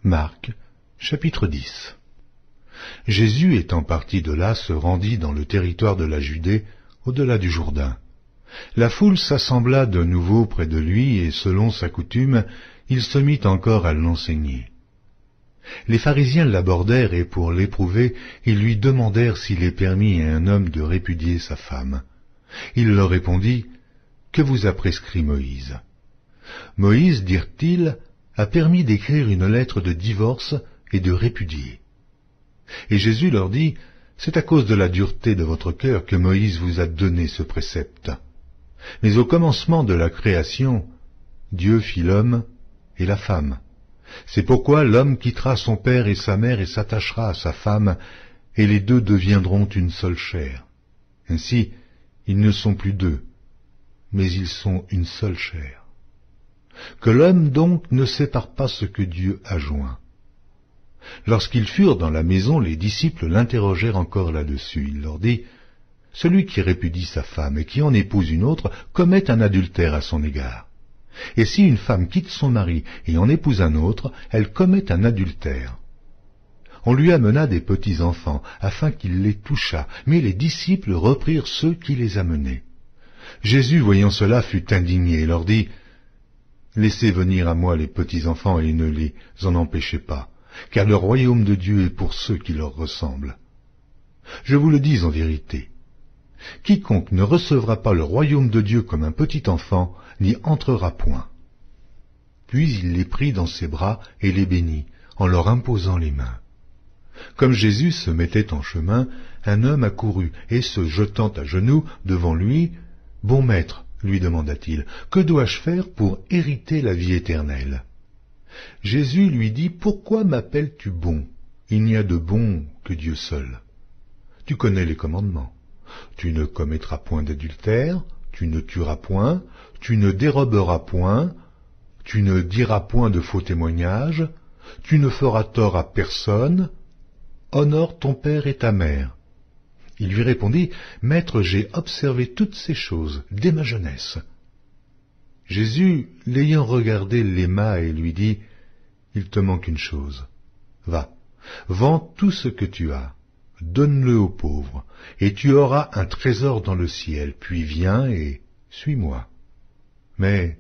Marc, chapitre 10. Jésus étant parti de là se rendit dans le territoire de la Judée, au-delà du Jourdain. La foule s'assembla de nouveau près de lui, et selon sa coutume, il se mit encore à l'enseigner. Les pharisiens l'abordèrent, et pour l'éprouver, ils lui demandèrent s'il est permis à un homme de répudier sa femme. Il leur répondit, « Que vous a prescrit Moïse ?» Moïse, dirent-ils, a permis d'écrire une lettre de divorce et de répudier. Et Jésus leur dit, « C'est à cause de la dureté de votre cœur que Moïse vous a donné ce précepte. Mais au commencement de la création, Dieu fit l'homme et la femme. C'est pourquoi l'homme quittera son père et sa mère et s'attachera à sa femme, et les deux deviendront une seule chair. Ainsi, ils ne sont plus deux, mais ils sont une seule chair. Que l'homme donc ne sépare pas ce que Dieu a joint. » Lorsqu'ils furent dans la maison, les disciples l'interrogèrent encore là-dessus. Il leur dit, « Celui qui répudie sa femme et qui en épouse une autre commet un adultère à son égard. Et si une femme quitte son mari et en épouse un autre, elle commet un adultère. » On lui amena des petits-enfants, afin qu'il les touchât, mais les disciples reprirent ceux qui les amenaient. Jésus, voyant cela, fut indigné et leur dit, « Laissez venir à moi les petits-enfants et ne les en empêchez pas, car le royaume de Dieu est pour ceux qui leur ressemblent. Je vous le dis en vérité, quiconque ne recevra pas le royaume de Dieu comme un petit enfant n'y entrera point. » Puis il les prit dans ses bras et les bénit, en leur imposant les mains. Comme Jésus se mettait en chemin, un homme accourut, et se jetant à genoux devant lui, « Bon maître, lui demanda-t-il, que dois-je faire pour hériter la vie éternelle ?» Jésus lui dit, « Pourquoi m'appelles-tu bon? Il n'y a de bon que Dieu seul. Tu connais les commandements. Tu ne commettras point d'adultère, tu ne tueras point, tu ne déroberas point, tu ne diras point de faux témoignages, tu ne feras tort à personne, honore ton père et ta mère. » Il lui répondit, « Maître, j'ai observé toutes ces choses dès ma jeunesse. » Jésus, l'ayant regardé, l'aima et lui dit, « Il te manque une chose. Va, vends tout ce que tu as, donne-le aux pauvres, et tu auras un trésor dans le ciel, puis viens et suis-moi. » Mais,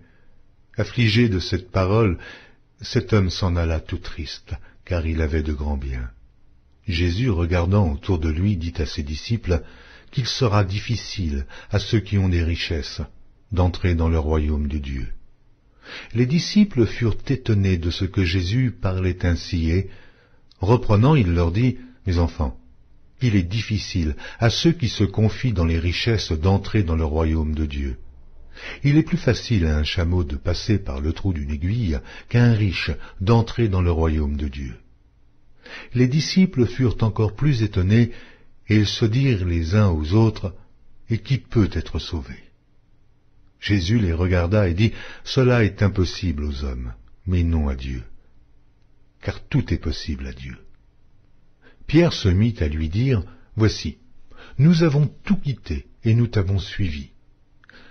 affligé de cette parole, cet homme s'en alla tout triste, car il avait de grands biens. Jésus, regardant autour de lui, dit à ses disciples qu'il sera difficile à ceux qui ont des richesses d'entrer dans le royaume de Dieu. Les disciples furent étonnés de ce que Jésus parlait ainsi, et, reprenant, il leur dit, « Mes enfants, il est difficile à ceux qui se confient dans les richesses d'entrer dans le royaume de Dieu. Il est plus facile à un chameau de passer par le trou d'une aiguille qu'à un riche d'entrer dans le royaume de Dieu. » Les disciples furent encore plus étonnés, et ils se dirent les uns aux autres, « Et qui peut être sauvé ?» Jésus les regarda et dit, « Cela est impossible aux hommes, mais non à Dieu, car tout est possible à Dieu. » Pierre se mit à lui dire, « Voici, nous avons tout quitté et nous t'avons suivi. »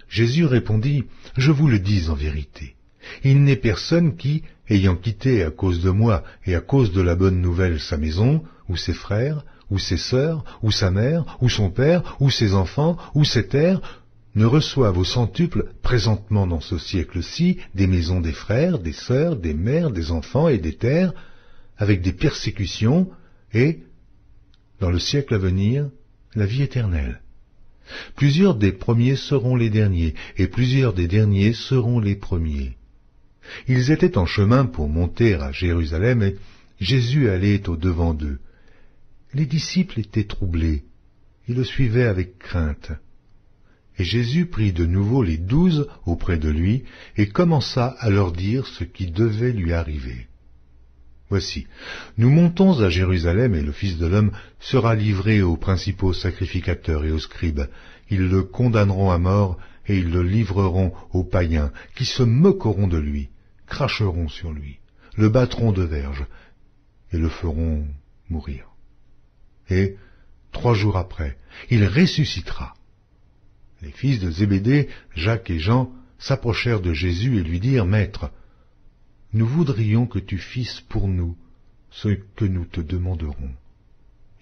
Jésus répondit, « Je vous le dis en vérité, il n'est personne qui, ayant quitté à cause de moi et à cause de la bonne nouvelle sa maison, ou ses frères, ou ses sœurs, ou sa mère, ou son père, ou ses enfants, ou ses terres, ne reçoive au centuple présentement dans ce siècle-ci des maisons des frères, des sœurs, des mères, des enfants et des terres, avec des persécutions, et, dans le siècle à venir, la vie éternelle. Plusieurs des premiers seront les derniers, et plusieurs des derniers seront les premiers. » Ils étaient en chemin pour monter à Jérusalem, et Jésus allait au-devant d'eux. Les disciples étaient troublés, ils le suivaient avec crainte. Et Jésus prit de nouveau les 12 auprès de lui, et commença à leur dire ce qui devait lui arriver. « Voici, nous montons à Jérusalem, et le Fils de l'homme sera livré aux principaux sacrificateurs et aux scribes. Ils le condamneront à mort, et ils le livreront aux païens, qui se moqueront de lui, cracheront sur lui, le battront de verges, et le feront mourir. Et, 3 jours après, il ressuscitera. » Les fils de Zébédée, Jacques et Jean, s'approchèrent de Jésus et lui dirent, « Maître, nous voudrions que tu fisses pour nous ce que nous te demanderons.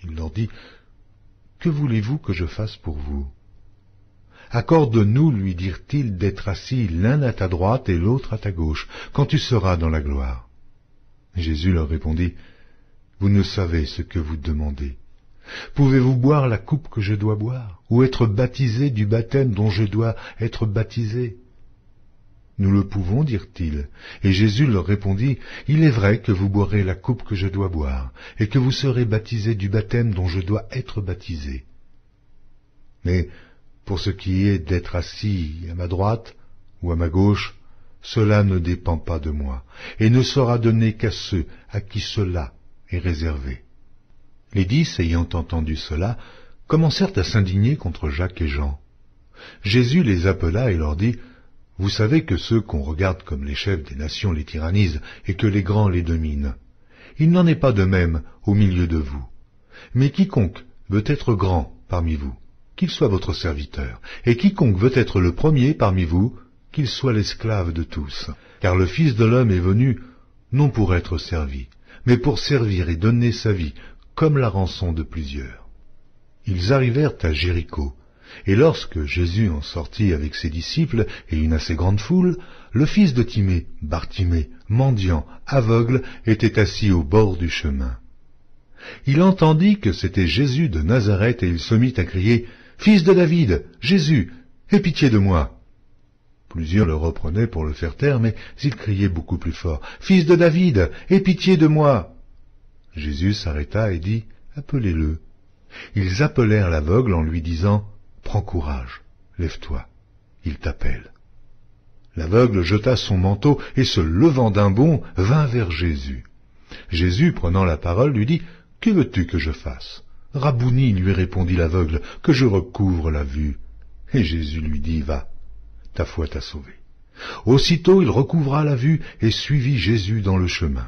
Il leur dit, que voulez-vous que je fasse pour vous? Accorde-nous, lui dirent-ils, d'être assis l'un à ta droite et l'autre à ta gauche, quand tu seras dans la gloire. Jésus leur répondit, vous ne savez ce que vous demandez. Pouvez-vous boire la coupe que je dois boire, ou être baptisé du baptême dont je dois être baptisé? Nous le pouvons, dirent-ils. Et Jésus leur répondit, il est vrai que vous boirez la coupe que je dois boire, et que vous serez baptisés du baptême dont je dois être baptisé. Mais pour ce qui est d'être assis à ma droite ou à ma gauche, cela ne dépend pas de moi, et ne sera donné qu'à ceux à qui cela est réservé. Les 10, ayant entendu cela, commencèrent à s'indigner contre Jacques et Jean. Jésus les appela et leur dit, vous savez que ceux qu'on regarde comme les chefs des nations les tyrannisent et que les grands les dominent. Il n'en est pas de même au milieu de vous. Mais quiconque veut être grand parmi vous, qu'il soit votre serviteur, et quiconque veut être le premier parmi vous, qu'il soit l'esclave de tous. Car le Fils de l'homme est venu, non pour être servi, mais pour servir et donner sa vie, comme la rançon de plusieurs. Ils arrivèrent à Jéricho, et lorsque Jésus en sortit avec ses disciples et une assez grande foule, le fils de Timée, Bartimée, mendiant, aveugle, était assis au bord du chemin. Il entendit que c'était Jésus de Nazareth et il se mit à crier « Fils de David, Jésus, aie pitié de moi !» Plusieurs le reprenaient pour le faire taire, mais il criait beaucoup plus fort « Fils de David, aie pitié de moi !» Jésus s'arrêta et dit « Appelez-le ». Ils appelèrent l'aveugle en lui disant « Prends courage, lève-toi, il t'appelle ». L'aveugle jeta son manteau et se levant d'un bond, vint vers Jésus. Jésus, prenant la parole, lui dit « Que veux-tu que je fasse ?» « Rabouni, lui répondit l'aveugle, que je recouvre la vue. Et Jésus lui dit « Va, ta foi t'a sauvé. » Aussitôt il recouvra la vue et suivit Jésus dans le chemin.